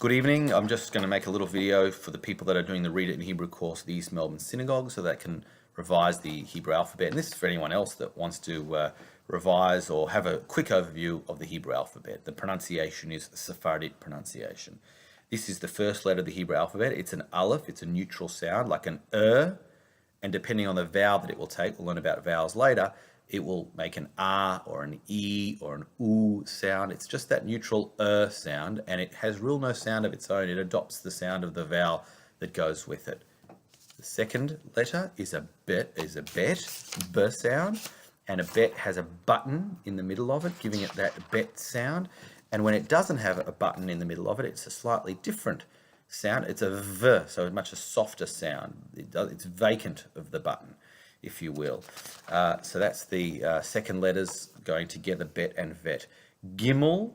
Good evening. I'm just going to make a little video for the people that are doing the Read It in Hebrew course at the East Melbourne Synagogue so they can revise the Hebrew alphabet. And this is for anyone else that wants to revise or have a quick overview of the Hebrew alphabet. The pronunciation is Sephardic pronunciation. This is the first letter of the Hebrew alphabet. It's an Aleph. It's a neutral sound like an and depending on the vowel that it will take, we'll learn about vowels later, it will make an ah or an e or an oo sound. It's just that neutral sound, and it has real no sound of its own. It adopts the sound of the vowel that goes with it. The second letter is a bet, b sound, and a bet has a button in the middle of it, giving it that bet sound. And when it doesn't have a button in the middle of it, it's a slightly different sound. It's a v, so much a softer sound. It's vacant of the button, if you will. So that's the second letters going together, bet and vet. Gimel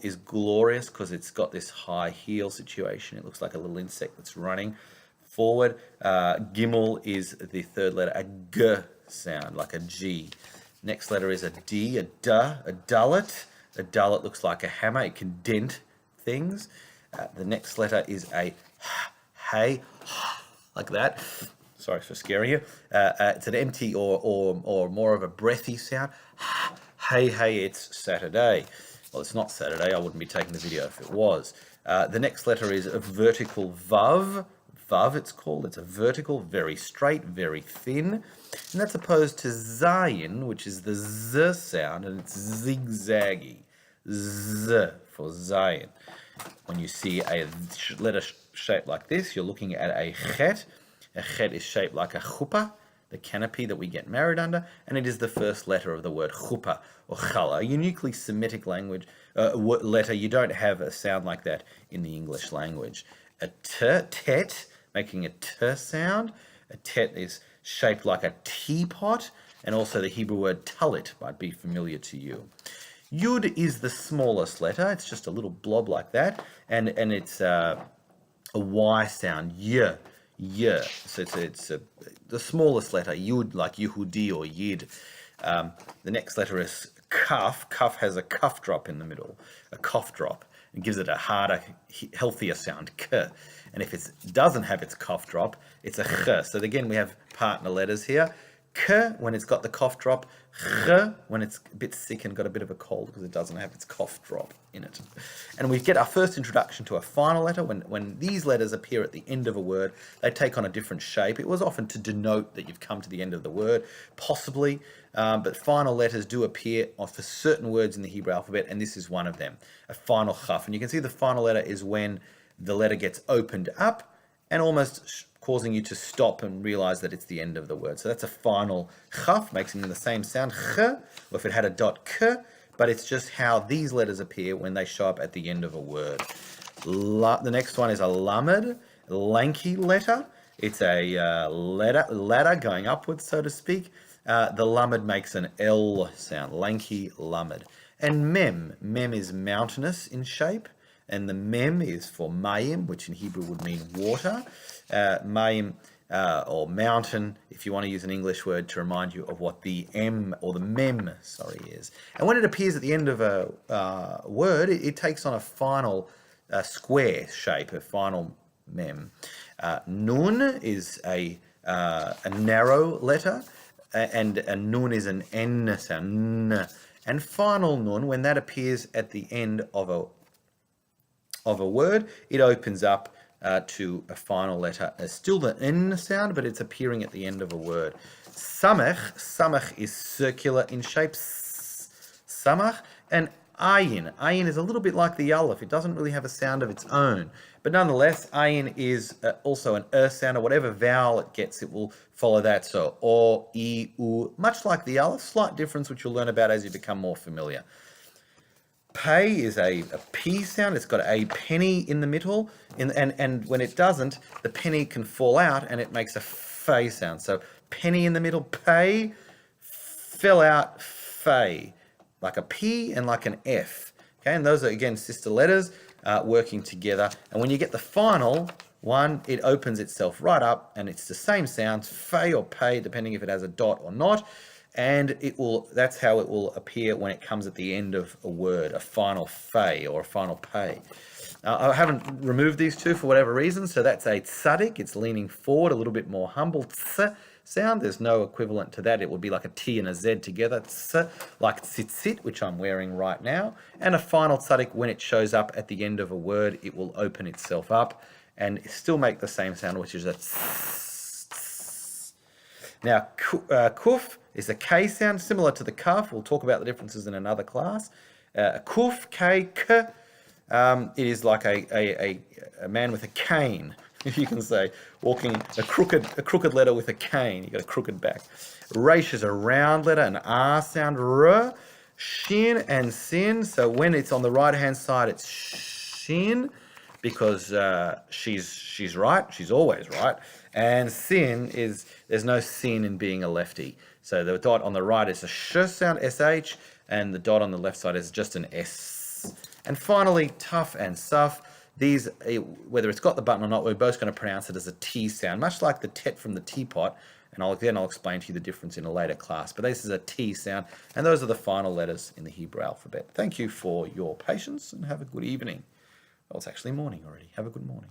is glorious because it's got this high heel situation. It looks like a little insect that's running forward. Gimel is the third letter, a g sound, like a G. Next letter is a D, a duh, a dullet. A dullet looks like a hammer. It can dent things. The next letter is a hey, like that. Sorry for scaring you. It's an empty or more of a breathy sound. Hey, it's Saturday. Well, it's not Saturday. I wouldn't be taking the video if it was. The next letter is a vertical vav. Vav, it's called. It's a vertical, very straight, very thin. And that's opposed to zayin, which is the z sound, and it's zigzaggy. Z for zayin. When you see a letter shaped like this, you're looking at a chet. A chet is shaped like a chuppah, the canopy that we get married under, and it is the first letter of the word chuppah or challah, a uniquely Semitic language letter. You don't have a sound like that in the English language. A tet, making a t sound. A tet is shaped like a teapot, and also the Hebrew word talit might be familiar to you. Yud is the smallest letter. It's just a little blob like that, and it's a Y sound, y. So it's the smallest letter, Yud, like Yehudi or Yid. The next letter is Kaf. Kaf has a cuff drop in the middle, a cough drop. It gives it a harder, healthier sound, K. And if it doesn't have its cough drop, it's a Ch. So again, we have partner letters here. K when it's got the cough drop, Ch when it's a bit sick and got a bit of a cold because it doesn't have its cough drop in it. And we get our first introduction to a final letter. When these letters appear at the end of a word, they take on a different shape. It was often to denote that you've come to the end of the word, possibly, but final letters do appear for certain words in the Hebrew alphabet, and this is one of them, a final chaf. And you can see the final letter is when the letter gets opened up and almost causing you to stop and realize that it's the end of the word. So that's a final chaf, makes the same sound, ch, or if it had a dot, k, but it's just how these letters appear when they show up at the end of a word. The next one is a lamed, lanky letter. It's a ladder going upwards, so to speak. The lamed makes an L sound, lanky lamed. And mem is mountainous in shape. And the mem is for mayim, which in Hebrew would mean water. Mayim or mountain, if you want to use an English word to remind you of what the M or the mem, is. And when it appears at the end of a word, it takes on a final square shape, a final mem. Nun is a narrow letter, and a nun is an N sound. N. And final nun, when that appears at the end of a word, it opens up to a final letter. Still the N sound, but it's appearing at the end of a word. Samach is circular in shape, samach, and ayin is a little bit like the Aleph. It doesn't really have a sound of its own, but nonetheless, ayin is also an sound, or whatever vowel it gets, it will follow that. So o, e, u, much like the Aleph, slight difference which you'll learn about as you become more familiar. Pay is a P sound. It's got a penny in the middle, and when it doesn't, the penny can fall out and it makes a fay sound. So penny in the middle, pay, fell out, fay, like a P and like an F. Okay, and those are again sister letters working together. And when you get the final one, it opens itself right up, and it's the same sound, fay or pay, depending if it has a dot or not. And that's how it will appear when it comes at the end of a word, a final fay or a final pay. I haven't removed these two for whatever reason, so that's a tzadik. It's leaning forward, a little bit more humble tz sound. There's no equivalent to that. It would be like a T and a Z together, tz, like tzitzit, which I'm wearing right now. And a final tzadik, when it shows up at the end of a word, it will open itself up and still make the same sound, which is a tz, tz. Now, kuf is a K sound, similar to the kaf. We'll talk about the differences in another class. Kuf, K, k. It is like a man with a cane, if you can say, walking a crooked letter with a cane. You got a crooked back. Resh is a round letter, an R sound. R, shin and sin. So when it's on the right hand side, it's shin because she's right. She's always right. And sin is there's no sin in being a lefty. So the dot on the right is a sh sound, sh, and the dot on the left side is just an s. And finally, tough and suf. These, whether it's got the button or not, we're both going to pronounce it as a T sound, much like the tet from the teapot. And I'll explain to you the difference in a later class. But this is a T sound, and those are the final letters in the Hebrew alphabet. Thank you for your patience, and have a good evening. Well, it's actually morning already. Have a good morning.